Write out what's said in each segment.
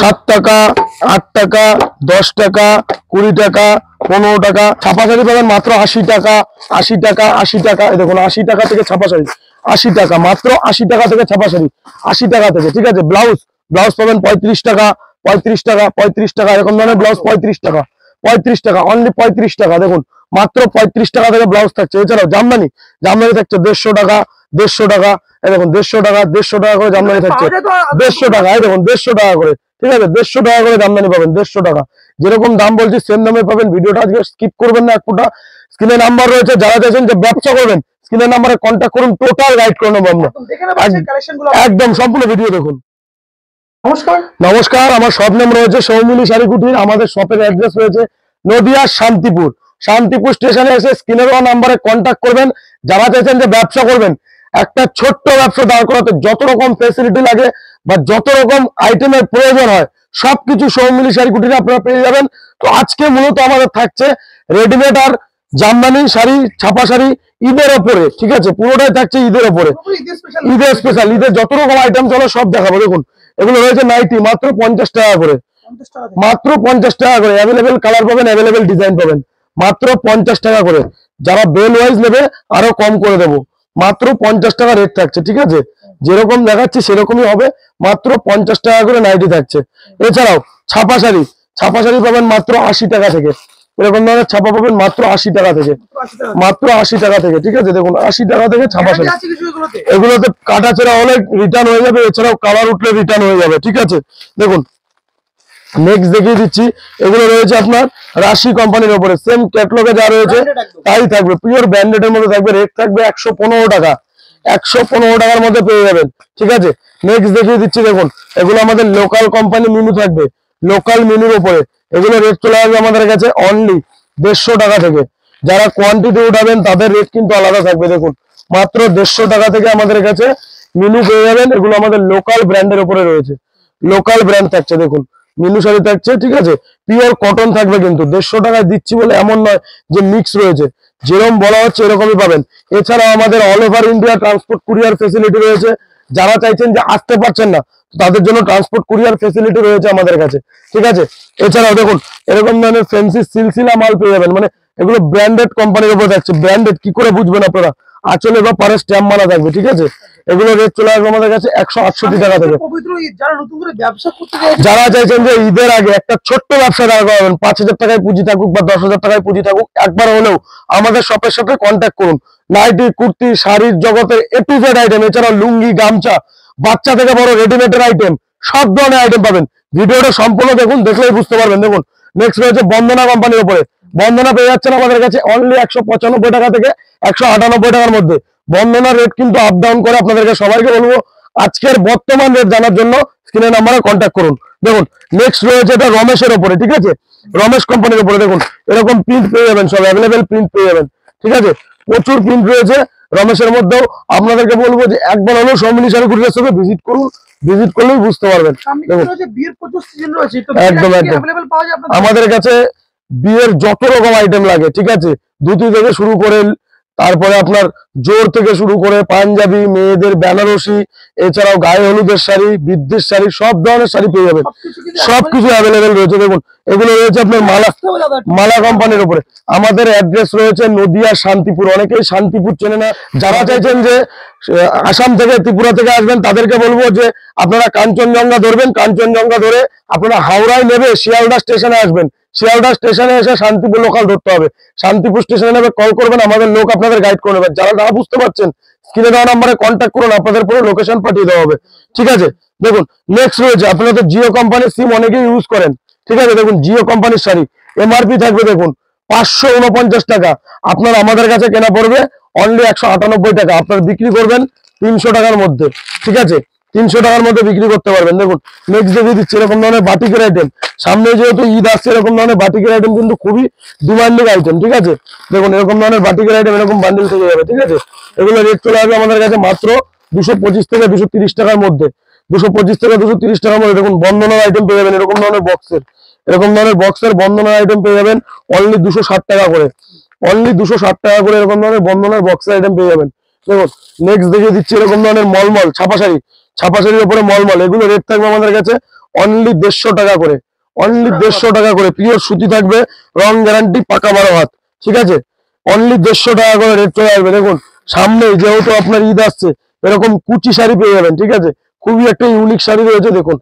7 টাকা, 8 টাকা, 10 টাকা, 20 টাকা, 15 টাকা। ছাপা শাড়ি পাবেন মাত্র 80 টাকা, 80 টাকা, 80 টাকা। এই দেখুন 80 টাকা থেকে ছাপা শাড়ি, 80 টাকা, মাত্র 80 টাকা থেকে ছাপা শাড়ি, 80 টাকা থেকে। ঠিক আছে, ব্লাউজ পাবেন 35 টাকা, 35 টাকা, 35 টাকা। এরকম ধরনের ব্লাউজ 35 টাকা, 35 টাকা, অনলি 35 টাকা। দেখুন মাত্র 35 টাকা থেকে ব্লাউজ থাকছে। এছাড়াও জামদানি থাকছে 150 টাকা, 150 টাকা। এই দেখুন 150 টাকা, 150 টাকা করে জামদানি থাকছে, 150 টাকা। এই দেখুন 150 টাকা করে। ঠিক আছে, 150 টাকা করে জামদানি পাবেন, 150 টাকা। যেরকম দাম বলছি সেম দামে পাবেন। ভিডিওটা আজকে স্কিপ করবেন না এক ফোঁটা। স্ক্রিনে নাম্বার রয়েছে, যারা চাইছেন যে ব্যবসা করবেন স্ক্রিনের নাম্বারে কন্ট্যাক্ট করুন, টোটাল গাইড করে নেবো আমরা। একদম সম্পূর্ণ ভিডিও দেখুন। নমস্কার, আমার শপ নেম রয়েছে সৌমিলি শাড়ি কুটির। আমাদের শপের অ্যাড্রেস রয়েছে নদিয়া শান্তিপুর। শান্তিপুর স্টেশনে এসে স্ক্রিনের নাম্বারে কন্ট্যাক্ট করবেন। যারা চাইছেন যে ব্যবসা করবেন, একটা ছোট্ট ব্যবসা দাঁড় করাতে যত রকম ফেসিলিটি লাগে বা যত রকম আইটেমের প্রয়োজন হয় সবকিছু সৌমিলি শাড়ি কুটিরে আপনারা পেয়ে যাবেন। তো আজকে মূলত আমাদের থাকছে রেডিমেড আর জামদানি শাড়ি, ছাপা শাড়ি ঈদের ওপরে। ঠিক আছে, পুরোটাই থাকছে ঈদের ওপরে, ঈদের স্পেশাল। ঈদের যত রকম আইটেম চলো সব দেখাবো। দেখুন এগুলো রয়েছে নাইটি, মাত্র 50 টাকা করে, মাত্র 50 টাকা করে। অ্যাভেলেবেল কালার পাবেন, অ্যাভেলেবেল ডিজাইন পাবেন, মাত্র 50 টাকা করে। যারা বেল ওয়াইজ নেবে আরো কম করে দেবো, মাত্র 50 টাকা রেট থাকছে। ঠিক আছে, যেরকম দেখাচ্ছি সেরকমই হবে, মাত্র 50 টাকা করে নাইটি থাকছে। এছাড়াও ছাপা শাড়ি পাবেন মাত্র 80 টাকা থেকে। এরকম ধরনের ছাপা পাবেন মাত্র 80 টাকা থেকে, মাত্র 80 টাকা থেকে। ঠিক আছে, দেখুন 80 টাকা থেকে ছাপা শাড়ি। এগুলোতে কাটা ছেঁড়া হলে রিটার্ন হয়ে যাবে, এছাড়াও কালার উঠলে রিটার্ন হয়ে যাবে। ঠিক আছে, দেখুন নেক্সট দেখিয়ে দিচ্ছি। এগুলো রয়েছে আপনার রাশি কোম্পানির উপরে, সেম ক্যাটালগে যা রয়েছে তাই থাকবে, পিওর ব্র্যান্ডেডের মধ্যে থাকবে। রেট থাকবে 115 টাকা, 115 টাকার মধ্যে পেয়ে যাবেন। ঠিক আছে, নেক্সট দেখিয়ে দিচ্ছি। দেখুন এগুলো আমাদের লোকাল কোম্পানি মিনু থাকবে, লোকাল মিনুর উপরে। এগুলো রেট চলে আসবে আমাদের কাছে অনলি 150 টাকা থেকে। যারা কোয়ান্টিটি উঠাবেন তাদের রেট কিন্তু আলাদা থাকবে। দেখুন মাত্র 150 টাকা থেকে আমাদের কাছে মিনু পেয়ে যাবেন। এগুলো আমাদের লোকাল ব্র্যান্ডের উপরে রয়েছে, লোকাল ব্র্যান্ড থাকছে। দেখুন মিনু শাড়ি থাকছে, ঠিক আছে, পিওর কটন থাকবে। কিন্তু 150 টাকায় দিচ্ছি বলে এমন নয় যে মিক্স রয়েছে, যেরকম বলা হচ্ছে এরকমই পাবেন। এছাড়াও আমাদের all over India transport courier facility রয়েছে। যারা চাইছেন যে আসতে পারছেন না তাদের জন্য ট্রান্সপোর্ট কুরিয়ার ফেসিলিটি রয়েছে আমাদের কাছে। ঠিক আছে, এছাড়াও দেখুন এরকম ধরনের ফ্যান্সি সিলসিলা মাল পেয়ে যাবেন। মানে এগুলো ব্র্যান্ডেড কোম্পানির উপর থাকছে। ব্র্যান্ডেড কি করে বুঝবেন আপনারা, আঁচলে বা পারে স্ট্যাম্প মারা থাকবে। ঠিক আছে, এগুলো রেট চলে আসবে আমাদের কাছে 168 টাকা থেকে। যারা চাইছেন যে ঈদের আগে একটা ছোট্ট ব্যবসা দাঁড় করাবেন, 5000 টাকায় পুঁজি থাকুক বা 10,000 টাকায় পুঁজি থাকুক, একবার হলেও আমাদের শপের সাথে কন্ট্যাক্ট করুন। নাইটি, কুর্তি, শাড়ির জগতের A to Z আইটেম, এছাড়াও লুঙ্গি, গামছা, বাচ্চা থেকে বড় রেডিমেডের আইটেম, সব ধরনের আইটেম পাবেন। ভিডিওটা সম্পূর্ণ দেখুন, দেখলেই বুঝতে পারবেন। দেখুন নেক্সট রয়েছে বন্দনা কোম্পানির উপরে। বন্দনা পেয়ে যাচ্ছেন আমাদের কাছে অনলি 195 টাকা থেকে 198 টাকার মধ্যে। বন্দনার রেট কিন্তু আপ ডাউন করে। আপনাদেরকে সবাইকে বলবো আজকের বর্তমান রেট জানার জন্য স্ক্রিনের নাম্বারে কন্ট্যাক্ট করুন। দেখুন নেক্সট রয়েছে এটা রমেশের উপরে। ঠিক আছে, রমেশ কোম্পানির উপরে। দেখুন এরকম প্রিন্ট পেয়ে যাবেন, সব অ্যাভেলেবেল প্রিন্ট পেয়ে যাবেন। ঠিক আছে, প্রচুর প্রিন্ট রয়েছে রমেশের মধ্যেও। আপনাদেরকে বলবো যে একবার হলেও সৌমিলি শাড়ি কুটিরের সাথে ভিজিট করুন, ভিজিট করলেই বুঝতে পারবেন। একদম একদম আমাদের কাছে বিয়ের যত রকম আইটেম লাগে, ঠিক আছে, ধুতি থেকে শুরু করে, তারপরে আপনার জোর থেকে শুরু করে পাঞ্জাবি, মেয়েদের বেনারসি, এছাড়াও গায়ে হলুদের শাড়ি, বিদ্যুৎ শাড়ি, সব ধরনের শাড়ি পেয়ে যাবেন। সবকিছু অ্যাভেলেবেল রয়েছে। দেখুন এগুলো রয়েছে আপনার মালা কোম্পানির উপরে। আমাদের অ্যাড্রেস রয়েছে নদিয়া শান্তিপুর। অনেকেই শান্তিপুর চেনে না। যারা চাইছেন যে আসাম থেকে, ত্রিপুরা থেকে আসবেন তাদেরকে বলবো যে আপনারা কাঞ্চনজঙ্ঘা ধরবেন। কাঞ্চনজঙ্ঘা ধরে আপনারা হাওড়ায় নেবে শিয়ালদা স্টেশনে আসবেন। শিয়ালদা স্টেশনে এসে শান্তিপুর লোকাল ধরতে হবে। শান্তিপুর স্টেশনে নেবে কল করবেন, আমাদের লোক আপনাদের গাইড করে নেবেন। যারা না বুঝতে পারছেন স্ক্রিনে দেওয়া নাম্বারে কন্ট্যাক্ট করুন, আপনাদের পুরো লোকেশন পাঠিয়ে দেওয়া হবে। ঠিক আছে, দেখুন নেক্সট রয়েছে আপনারা তো জিও কোম্পানির সিম অনেকেই ইউজ করেন। ঠিক আছে, দেখুন জিও কোম্পানির শাড়ি এমআরপি থাকবে দেখুন 549 টাকা। আপনার আমাদের কাছে কেনা পড়বে অনলি 198 টাকা। আপনার বিক্রি করবেন 300 টাকার মধ্যে। ঠিক আছে, 300 টাকার মধ্যে বিক্রি করতে পারবেন। দেখুন নেক্সট দেখিয়ে দিচ্ছি এরকম ধরনের বাটিকের আইটেম। সামনে যেহেতু ঈদ আসছে, এরকম ধরনের বাটিকের আইটেম কিন্তু খুবই ডিমান্ডিং আইটেম। ঠিক আছে, দেখুন এরকম ধরনের বাটিকের আইটেম এরকম বান্ডিল থেকে যাবে। ঠিক আছে, এগুলো রেট চলে আসবে আমাদের কাছে মাত্র 225 থেকে 230 টাকার মধ্যে। 225 থেকে 230 টাকার মধ্যে। দেখুন বন্ধনের আইটেম পেয়ে যাবেন এরকম ধরনের বক্সের, এরকম ধরনের বক্সের বন্ধনের আইটেম পেয়ে যাবেন অনলি 260 টাকা করে, অনলি 260 টাকা করে। এরকম ধরনের বন্ধনের বক্সের আইটেম পেয়ে যাবেন। দেখুন নেক্সট দেখিয়ে দিচ্ছি এরকম ধরনের মলমল ছাপা শাড়ি, ছাপা শাড়ির উপরে মলমল। এগুলো রেট থাকবে আমাদের কাছে অনলি 150 টাকা করে, অনলি 150 টাকা করে। পিওর সুতি থাকবে, রং গ্যারান্টি, পাকা 12 হাত, ঠিক আছে। অনলি 150 টাকা করে রেট চলে আসবে। দেখুন সামনে যেহেতু আপনার ঈদ আসছে, এরকম কুচি শাড়ি পেয়ে যাবেন, ঠিক আছে। খুবই একটা ইউনিক শাড়ি রয়েছে, দেখুন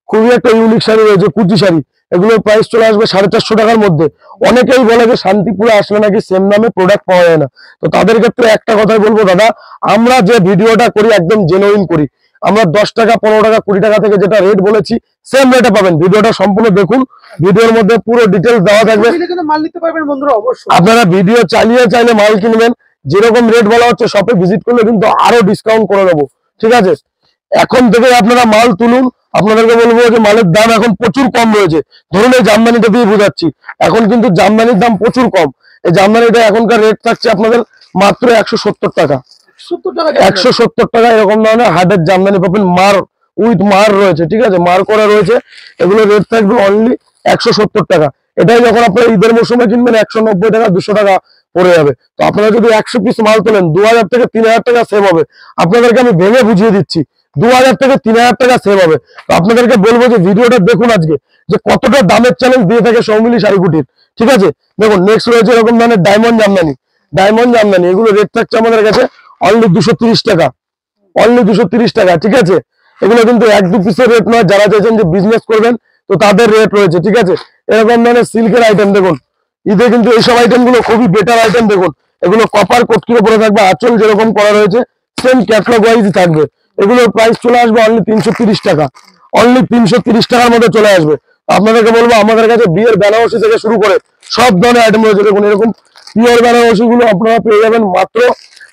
খুবই একটা ইউনিক শাড়ি রয়েছে, কুচি শাড়ি। এগুলোর প্রাইস চলে আসবে 450 টাকার মধ্যে। অনেকেই বলে যে শান্তিপুরে আসলে নাকি সেম দামে প্রোডাক্ট পাওয়া যায় না। তো তাদের ক্ষেত্রে একটা কথাই বলবো দাদা, আমরা যে ভিডিওটা করি একদম জেনুইন করি। আমরা 10 টাকা, 15 টাকা, 20 টাকা থেকে যেটা রেট বলেছি সেম রেটে পাবেন। ভিডিওটা সম্পূর্ণ দেখুন, ভিডিওর মধ্যে পুরো ডিটেলস দেওয়া থাকবে। মাল নিতে পারবেন বন্ধুরা, অবশ্যই আপনারা ভিডিও চালিয়ে চাইলে মাল কিনবেন। যেরকম রেট বলা হচ্ছে শপে ভিজিট করলে কিন্তু আরো ডিসকাউন্ট করে দেবো, ঠিক আছে। এখন থেকে আপনারা মাল তুলুন। আপনাদেরকে বলবো যে মালের দাম এখন প্রচুর কম রয়েছে। ধরুন এই জামদানিটা দিয়ে বোঝাচ্ছি, এখন কিন্তু জামদানির দাম প্রচুর কম। এই জামদানিটা এখনকার রেট থাকছে আপনাদের মাত্র 170 টাকা, 170 টাকা। এরকম ধরনের হার্ডের জামদানি পাবেন, মার উইথ মার রয়েছে, ঠিক আছে, মার করা রয়েছে। এগুলো রেট থাকবে অনলি 170 টাকা। এটাই যখন আপনারা ঈদের মৌসুমে কিনবেন 190 টাকা, 200 টাকা পড়ে যাবে। তো আপনারা যদি 100 পিস মাল তোলেন 2000 থেকে 3000 টাকা সেভ হবে। আপনাদেরকে আমি ভেঙে বুঝিয়ে দিচ্ছি, 2000 থেকে 3000 টাকা সেভ হবে। তো আপনাদেরকে বলবো যে ভিডিওটা দেখুন আজকে, যে কতটা দামের চ্যালেঞ্জ দিয়ে থাকে সৌমিলি শাড়ি কুটির, ঠিক আছে। দেখুন নেক্সট রয়েছে এরকম ধরনের ডায়মন্ড জামদানি, ডায়মন্ড জামদানি। এগুলো রেট থাকছে আমাদের কাছে অনলি 230 টাকা, অনলি 230 টাকা, ঠিক আছে। এগুলো কিন্তু 1-2 পিসের রেট নয়। যারা চাইছেন যে বিজনেস করবেন তো তাদের রেট রয়েছে, ঠিক আছে। এরকম ধরনের সিল্কের আইটেম দেখুন, ঈদে কিন্তু এইসব আইটেম গুলো খুবই বেটার আইটেম। দেখুন এগুলো কপার কটকির উপরে থাকবে, আঁচল যেরকম করা রয়েছে সেম ক্যাটালগ ওয়াইজ থাকবে। এগুলোর প্রাইস চলে আসবে অনলি 330 টাকা, অনলি 330 টাকার মধ্যে চলে আসবে। আপনাদেরকে বলবো আমাদের কাছে বিয়ের বেনারসি থেকে শুরু করে সব ধরনের আইটেম রয়েছে। দেখুন এরকম পিওর বেনারসি গুলো আপনারা পেয়ে যাবেন মাত্র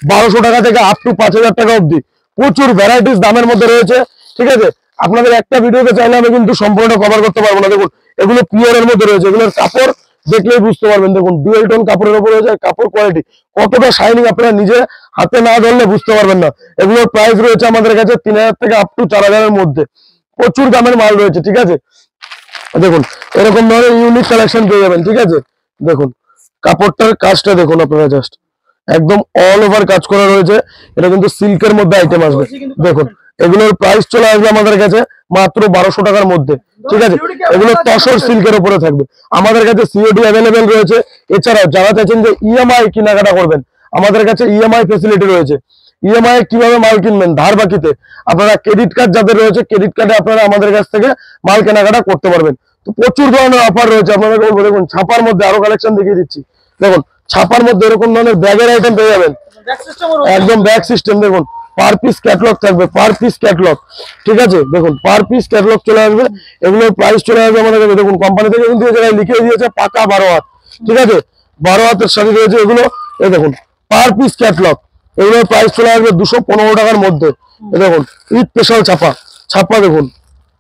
1200 টাকা থেকে আপ টু 5000 টাকা অব্দি। প্রচুর ভ্যারাইটিস দামের মধ্যে রয়েছে, ঠিক আছে। আপনাদের একটা ভিডিওতে চাইলে আমি কিন্তু সম্পূর্ণ কভার করতে পারবো না। দেখুন এগুলো পিওরের মধ্যে রয়েছে, এগুলোর কাপড় দেখলেই বুঝতে পারবেন। দেখুন ডুয়েল টোন কাপড়ের উপর রয়েছে, কাপড় কোয়ালিটি কতটা শাইনিং আপনারা নিজে হাতে না ধরলে বুঝতে পারবেন না। এগুলোর প্রাইস রয়েছে আমাদের কাছে 3000 থেকে আপ টু 4000 এর মধ্যে। প্রচুর দামের মাল রয়েছে, ঠিক আছে। দেখুন এরকম ধরনের ইউনিক কালেকশন পেয়ে যাবেন, ঠিক আছে। দেখুন কাপড়টার কাজটা দেখুন আপনারা, জাস্ট একদম অল ওভার কাজ করা রয়েছে। এটা কিন্তু সিল্কের মধ্যে আইটেম আসবে। দেখুন এগুলোর প্রাইস চলে আসবে আমাদের কাছে মাত্র 1200 টাকার মধ্যে, ঠিক আছে। এগুলো তসর সিল্কের উপরে থাকবে। আমাদের কাছে সিওডি অ্যাভেলেবেল রয়েছে। এছাড়াও যারা চাইছেন যে ইএমআই কেনাকাটা করবেন, আমাদের কাছে ইএমআই ফেসিলিটি রয়েছে। ইএমআই কিভাবে মাল কিনবেন, ধার বাকিতে। আপনারা ক্রেডিট কার্ড যাদের রয়েছে, ক্রেডিট কার্ডে আপনারা আমাদের কাছ থেকে মাল কেনাকাটা করতে পারবেন। তো প্রচুর ধরনের অফার রয়েছে আপনাদেরকে বলবো। দেখুন ছাপার মধ্যে আরো কালেকশন দেখিয়ে দিচ্ছি। দেখুন ছাপার মধ্যে এরকম ধরনের ব্যাগের আইটেম পেয়ে যাবেন, একদম ব্যাগ সিস্টেম। দেখুন পার পিস ক্যাটালগ থাকবে, পার পিস ক্যাটালগ, ঠিক আছে। দেখুন পার পিস ক্যাটালগ চলে আসবে। এগুলোর প্রাইস চলে আসবে আমাদের কাছে। দেখুন কোম্পানি থেকে কিন্তু এই জায়গায় লিখে দিয়েছে পাকা 12 হাত, ঠিক আছে। 12 হাতের শাড়ি রয়েছে এগুলো। এই দেখুন পার পিস ক্যাটালগ, এগুলোর প্রাইস চলে আসবে 215 টাকার মধ্যে। এই দেখুন ঈদ স্পেশাল ছাপা, ছাপা দেখুন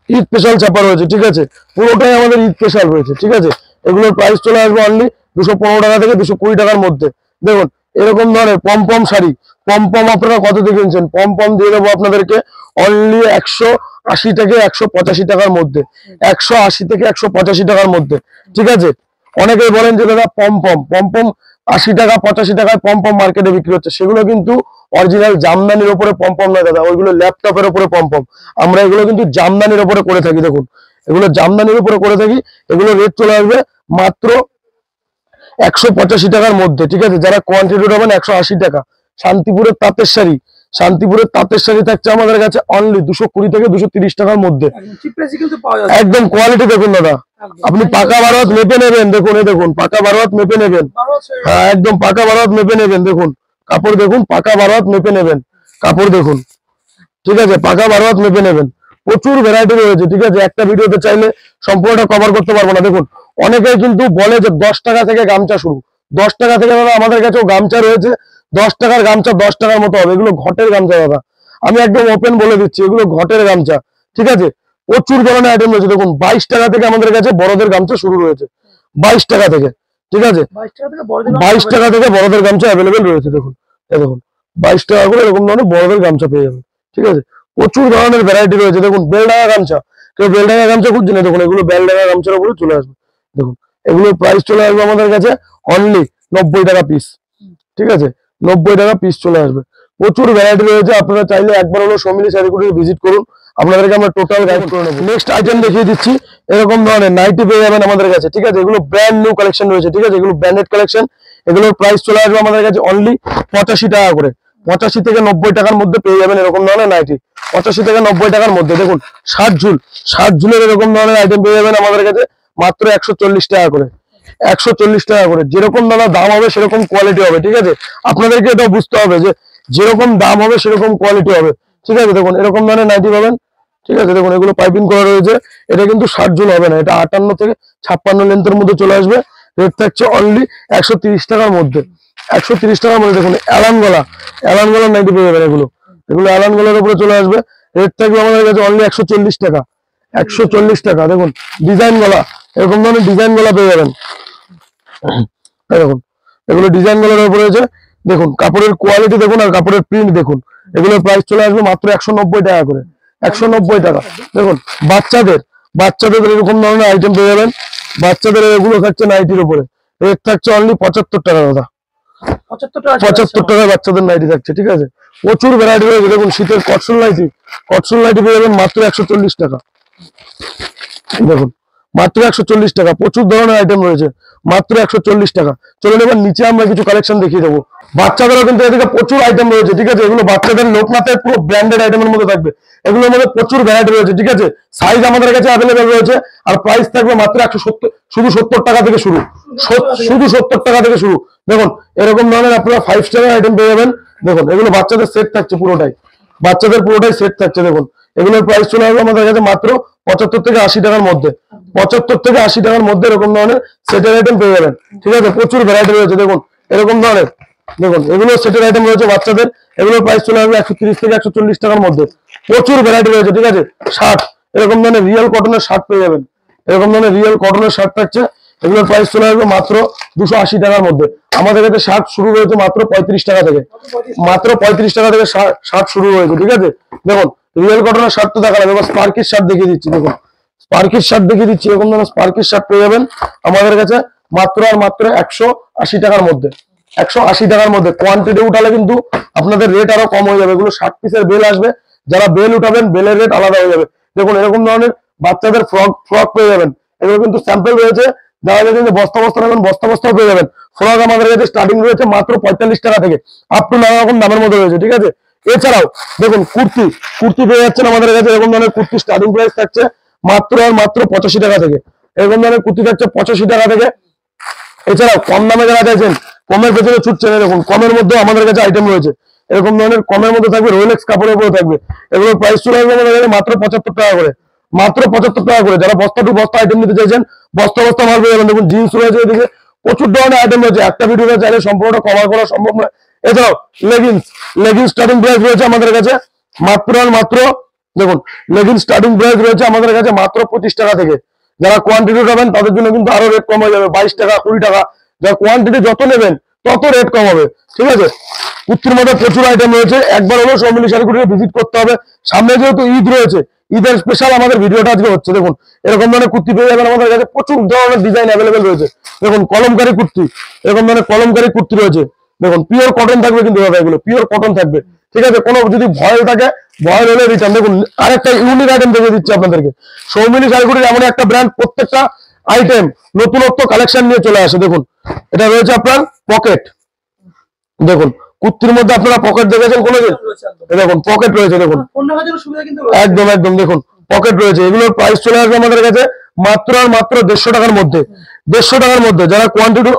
ঈদ স্পেশাল ছাপা রয়েছে, ঠিক আছে। পুরোটাই আমাদের ঈদ স্পেশাল রয়েছে, ঠিক আছে। এগুলোর প্রাইস চলে আসবে অনলি 215 টাকা থেকে 220 টাকার মধ্যে। দেখুন এরকম ধরনের পম শাড়ি, পম আপনারা কত দিয়ে কিনছেন, পম দিয়ে দেবো আপনাদেরকে অনলি 180 থেকে 185 টাকার মধ্যে, 180 থেকে 185 টাকার মধ্যে, ঠিক আছে। অনেকেই বলেন যে দাদা পম 80 টাকা 85 টাকায় পম মার্কেটে বিক্রি হচ্ছে। সেগুলো কিন্তু অরিজিনাল জামদানির উপরে পম নয় দাদা, ওইগুলো ল্যাপটপের উপরে পম। আমরা এগুলো কিন্তু জামদানির উপরে করে থাকি। দেখুন এগুলো জামদানির উপরে করে থাকি। এগুলো রেট চলে আসবে মাত্র 185 টাকার মধ্যে, ঠিক আছে। যারা কোয়ান্টিটি নেবেন 180 টাকা। শান্তিপুরের তাঁতের শাড়ি, শান্তিপুরের তাঁতের শাড়ি থাকছে আমাদের কাছে অনলি 220 থেকে 230 টাকার মধ্যে। একদম কোয়ালিটি দেখুন দাদা, আপনি পাকা 12 হাত মেপে নেবেন। দেখুন এই দেখুন পাকা 12 হাত মেপে নেবেন, হ্যাঁ একদম পাকা 12 হাত মেপে নেবেন। দেখুন কাপড় দেখুন, পাকা 12 হাত মেপে নেবেন, কাপড় দেখুন, ঠিক আছে। পাকা 12 হাত মেপে নেবেন। প্রচুর ভ্যারাইটি রয়েছে, ঠিক আছে। একটা ভিডিওতে চাইলে সম্পূর্ণটা কভার করতে পারবো না। দেখুন অনেকেই কিন্তু বলে যে 10 টাকা থেকে গামছা শুরু, 10 টাকা থেকে দাদা আমাদের কাছেও গামছা রয়েছে। 10 টাকার গামছা 10 টাকার মতো হবে। এগুলো ঘটের গামছা দাদা, আমি একদম ওপেন বলে দিচ্ছি, এগুলো ঘটের গামছা, ঠিক আছে। প্রচুর ধরনের আইটেম রয়েছে। দেখুন 22 টাকা থেকে আমাদের কাছে বড়দের গামছা শুরু রয়েছে, 22 টাকা থেকে, ঠিক আছে। 22 টাকা থেকে বড়দের গামছা অ্যাভেলেবেল রয়েছে। দেখুন এই দেখুন 22 টাকা করে এরকম ধরনের বড়দের গামছা পেয়ে যাবেন, ঠিক আছে। প্রচুর ধরনের ভ্যারাইটি রয়েছে। দেখুন বেলডাঙ্গা গামছা, কেউ বেলডাঙ্গা গামছা খুঁজছে না, দেখুন এগুলো বেলডাঙ্গা গামছার উপরে চলে আসবে। দেখুন এগুলোর প্রাইস চলে আসবে আমাদের কাছে অনলি 90 টাকা পিস, ঠিক আছে। 90 টাকা পিস চলে আসবে। প্রচুর ভ্যারাইটি রয়েছে। আপনারা চাইলে একবার হলো সৌমিলি শাড়ি কুটির ভিজিট করুন। আপনাদেরকে আমরা টোটাল গাইড করে নেবো। নেক্সট আইটেম দেখিয়ে দিচ্ছি, এরকম ধরনের নাইটি পেয়ে যাবেন আমাদের কাছে, ঠিক আছে? এগুলো ব্র্যান্ড নিউ কালেকশন রয়েছে, ঠিক আছে? এগুলো ব্র্যান্ডেড কালেকশন, এগুলোর প্রাইস চলে আসবে আমাদের কাছে অনলি 85 টাকা করে। 85 থেকে 90 টাকার মধ্যে পেয়ে যাবেন এরকম ধরনের নাইটি। 85 থেকে 90 টাকার মধ্যে দেখুন 60 ঝুলের এরকম ধরনের আইটেম পেয়ে যাবেন আমাদের কাছে মাত্র 140 টাকা করে। 140 টাকা করে। যেরকম দাম হবে সেরকম কোয়ালিটি হবে, ঠিক আছে? আপনাদেরকে এটা বুঝতে হবে যে যেরকম দাম হবে সেরকম কোয়ালিটি হবে, ঠিক আছে? দেখুন এরকম ধরনের নাইটি পাবেন, ঠিক আছে? দেখুন এগুলো পাইপিং করা রয়েছে, এটা কিন্তু 60 ঝুল হবে না, এটা 58 থেকে 56 লেন্থের মধ্যে চলে আসবে। রেট থাকছে অনলি 130 টাকার মধ্যে। 130 টাকার মধ্যে দেখুন অ্যালান গলার নাইটি পেয়ে যাবেন। এগুলো অ্যালান গলার উপরে চলে আসবে। রেট থাকবে আমাদের কাছে অনলি 140 টাকা। 140 টাকা। দেখুন ডিজাইন গলা, এরকম ধরনের ডিজাইন গলা পেয়ে যাবেন। দেখুন এগুলো ডিজাইন গলার উপরে রয়েছে। দেখুন কাপড়ের কোয়ালিটি দেখুন আর কাপড়ের প্রিন্ট দেখুন। এগুলোর প্রাইস চলে আসবে মাত্র 190 টাকা করে। 190 টাকা। দেখুন বাচ্চাদের এরকম ধরনের আইটেম পেয়ে যাবেন। বাচ্চাদের এগুলো থাকছে নাইটির উপরে, রেট থাকছে অনলি 75 টাকা দাদা। 75 টাকা বাচ্চাদের নাইটি থাকছে, ঠিক আছে? প্রচুর ভ্যারাইটি রয়েছে। দেখুন শীতের কটসুল নাইটি পেয়ে যাবেন মাত্র 140 টাকা। দেখুন মাত্র 140 টাকা। প্রচুর ধরনের আইটেম রয়েছে, মাত্র 140 টাকা। চলুন এবার নিচে আমরা কিছু কালেকশন দেখিয়ে দেবো। বাচ্চাদেরও কিন্তু এদিকে প্রচুর আইটেম রয়েছে, ঠিক আছে? এগুলো বাচ্চাদের লোকনাথের পুরো ব্র্যান্ডেড আইটেমের মধ্যে থাকবে। এগুলোর মধ্যে প্রচুর ভ্যারাইটি রয়েছে, ঠিক আছে? সাইজ আমাদের কাছে অ্যাভেলেবেল রয়েছে। আর প্রাইস থাকবে মাত্র 170, শুধু 70 টাকা থেকে শুরু। শুধু 70 টাকা থেকে শুরু। দেখুন এরকম ধরনের আপনারা 5 স্টারের আইটেম পেয়ে যাবেন। দেখুন এগুলো বাচ্চাদের সেট থাকছে, পুরোটাই সেট থাকছে। দেখুন এগুলোর প্রাইস চলে আসবে আমাদের কাছে মাত্র 75 থেকে 80 টাকার মধ্যে। 75 থেকে 80 টাকার মধ্যে এরকম ধরনের সেটের আইটেম পেয়ে যাবেন, ঠিক আছে? প্রচুর ভ্যারাইটি রয়েছে। দেখুন এরকম ধরনের, দেখুন এগুলো সেটের আইটেম রয়েছে বাচ্চাদের। এগুলোর প্রাইস চলে আসবে 130 থেকে 140 টাকার মধ্যে। প্রচুর ভ্যারাইটি রয়েছে, ঠিক আছে? শার্ট, এরকম ধরনের রিয়েল কটনের শার্ট পেয়ে যাবেন। এরকম ধরনের রিয়েল কটনের শার্ট থাকছে। এগুলোর প্রাইস চলে আসবে মাত্র 280 টাকার মধ্যে। আমাদের কাছে শার্ট শুরু হয়েছে মাত্র 35 টাকা থেকে। মাত্র 35 টাকা থেকে শার্ট শুরু হয়েছে, ঠিক আছে? দেখুন রিয়েল কটনের শার্ট তো দেখালাম, এবার স্পার্কির শার্ট দেখিয়ে দিচ্ছি। দেখুন স্পার্কির শার্ট দেখিয়ে দিচ্ছি। এরকম ধরনের স্পার্কির শার্ট পেয়ে যাবেন আমাদের কাছে মাত্র 180 টাকার মধ্যে। 180 টাকার মধ্যে। কোয়ান্টিটি উঠালে কিন্তু আপনাদের রেট আরো কম হয়ে যাবে। এগুলো 60 পিসের বেল আসবে, যারা বেল উঠাবেন বেলের রেট আলাদা হয়ে যাবে। দেখুন এরকম ধরনের বাচ্চাদের ফ্রক পেয়ে যাবেন। এগুলো কিন্তু স্যাম্পল রয়েছে, যারা যদি বস্তা নেবেন বস্তাও পেয়ে যাবেন। ফ্রক আমাদের কাছে স্টার্টিং রয়েছে মাত্র 45 টাকা থেকে আপ টু নানা রকম দামের মধ্যে রয়েছে, ঠিক আছে? এছাড়াও দেখুন কুর্তি পেয়ে যাচ্ছেন আমাদের কাছে। এরকম ধরনের কুর্তি স্টার্টিং প্রাইস থাকছে মাত্র 85 টাকা থেকে। এরকম ধরনের কুর্তি থাকছে 85 টাকা থেকে। এছাড়াও কম দামে যারা চাইছেন, কমের পেছনে ছুটছেন, দেখুন কমের মধ্যে আমাদের কাছে আইটেম রয়েছে। এরকম ধরনের কমের মধ্যে থাকবে, রোলেক্স কাপড়ের উপরে থাকবে। এগুলোর প্রাইস চলে আসবে আমাদের কাছে মাত্র 75 টাকা করে। মাত্র 75 টাকা করে। যারা বস্তা টু বস্তা আইটেম নিতে চাইছেন বস্তা মাল পেয়ে যাবেন। দেখুন জিন্স রয়েছে, এদিকে প্রচুর ধরনের আইটেম রয়েছে। একটা ভিডিওতে চাইলে সম্পূর্ণটা কভার করা সম্ভব নয়। এছাড়াও লেগিংস স্টার্টিং প্রাইস রয়েছে আমাদের কাছে মাত্র দেখুন লেগিংস স্টার্টিং প্রাইস রয়েছে আমাদের কাছে মাত্র 25 টাকা থেকে। যারা কোয়ান্টিটি উঠাবেন তাদের জন্য কিন্তু আরো রেট কম হয়ে যাবে, 22 টাকা 20 টাকা। যারা কোয়ান্টিটি যত নেবেন তত রেট কম হবে, ঠিক আছে? কুর্তির মধ্যে প্রচুর আইটেম রয়েছে। একবার হলো সৌমিলি শাড়ি কুটিরে ভিজিট করতে হবে। সামনে যেহেতু ঈদ রয়েছে, ঈদের স্পেশাল আমাদের ভিডিওটা আজকে হচ্ছে। দেখুন এরকম ধরনের কুর্তি পেয়ে যাবেন আমাদের কাছে। প্রচুর ধরনের ডিজাইন অ্যাভেলেবেল রয়েছে। দেখুন কলমকারী কুর্তি, এরকম ধরনের কলমকারী কুর্তি রয়েছে। দেখুন পিওর কটন থাকবে কিন্তু দাদা, এগুলো পিওর কটন থাকবে, ঠিক আছে? কোনো যদি ভয়েল থাকে, ভয়েল হলে রিটার্ন। দেখুন আরেকটা ইউনিক আইটেম দেখে দিচ্ছি আপনাদেরকে। সৌমিলি শাড়ি কুটির এমন একটা ব্র্যান্ড, প্রত্যেকটা আইটেম নতুনত্ব কালেকশন নিয়ে চলে আসে। দেখুন এটা রয়েছে আপনার পকেট। দেখুন কুর্তির মধ্যে আপনারা পকেট দেখেছেন কোনোদিন? দেখুন পকেট রয়েছে। দেখুন একদম দেখুন পকেট রয়েছে। এগুলোর প্রাইস চলে আসবে আমাদের কাছে মাত্র 150 টাকার মধ্যে। 150 টাকার মধ্যে। যারা কোয়ান্টিটি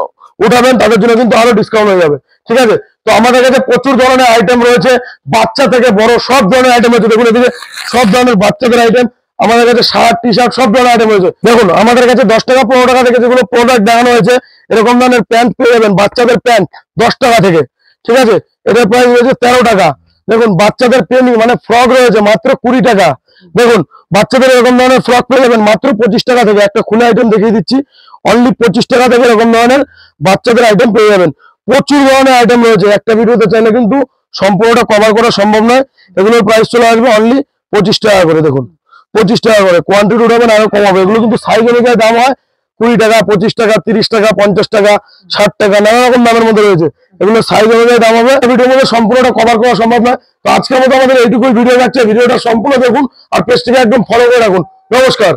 উঠাবেন তাদের জন্য কিন্তু আরো ডিসকাউন্ট হয়ে যাবে, ঠিক আছে? তো আমাদের কাছে প্রচুর ধরনের আইটেম রয়েছে, বাচ্চা থেকে বড় সব ধরনের আইটেম রয়েছে। দেখুন এদিকে সব ধরনের বাচ্চাদের আইটেম আমাদের কাছে, শার্ট টি শার্ট সব ধরনের আইটেম রয়েছে। দেখুন আমাদের কাছে 10 টাকা 15 টাকা থেকে যেগুলো প্রোডাক্ট দেখানো হয়েছে, এরকম ধরনের প্যান্ট পেয়ে যাবেন। বাচ্চাদের প্যান্ট 10 টাকা থেকে, ঠিক আছে? এটার প্রাইস রয়েছে 13 টাকা। দেখুন বাচ্চাদের পেনি মানে ফ্রক রয়েছে মাত্র 20 টাকা। দেখুন বাচ্চাদের এরকম ধরনের ফ্রক পেয়ে যাবেন মাত্র 25 টাকা থেকে। একটা খুলে আইটেম দেখিয়ে দিচ্ছি, অনলি 25 টাকা থেকে এরকম ধরনের বাচ্চাদের আইটেম পেয়ে যাবেন। প্রচুর ধরনের আইটেম রয়েছে, একটা ভিডিওতে চাইলে কিন্তু সম্পূর্ণটা কভার করা সম্ভব নয়। এগুলোর প্রাইস চলে আসবে অনলি 25 টাকা করে। দেখুন 25 টাকা করে। কোয়ান্টিটি উঠাবেন আরো কম হবে। এগুলো কিন্তু সাইজ অনুযায়ী দাম হয়। 20 টাকা 25 টাকা 30 টাকা 50 টাকা 60 টাকা নানা রকম দামের মধ্যে রয়েছে। এগুলো সাইজ অনুযায়ী দাম হবে। ভিডিওর মধ্যে সম্পূর্ণটা কভার করা সম্ভব নয়। তো আজকের মতো আমাদের এইটুকুই ভিডিও যাচ্ছে, ভিডিওটা সম্পূর্ণ দেখুন আর পেজটিকে একদম ফলো করে রাখুন। নমস্কার।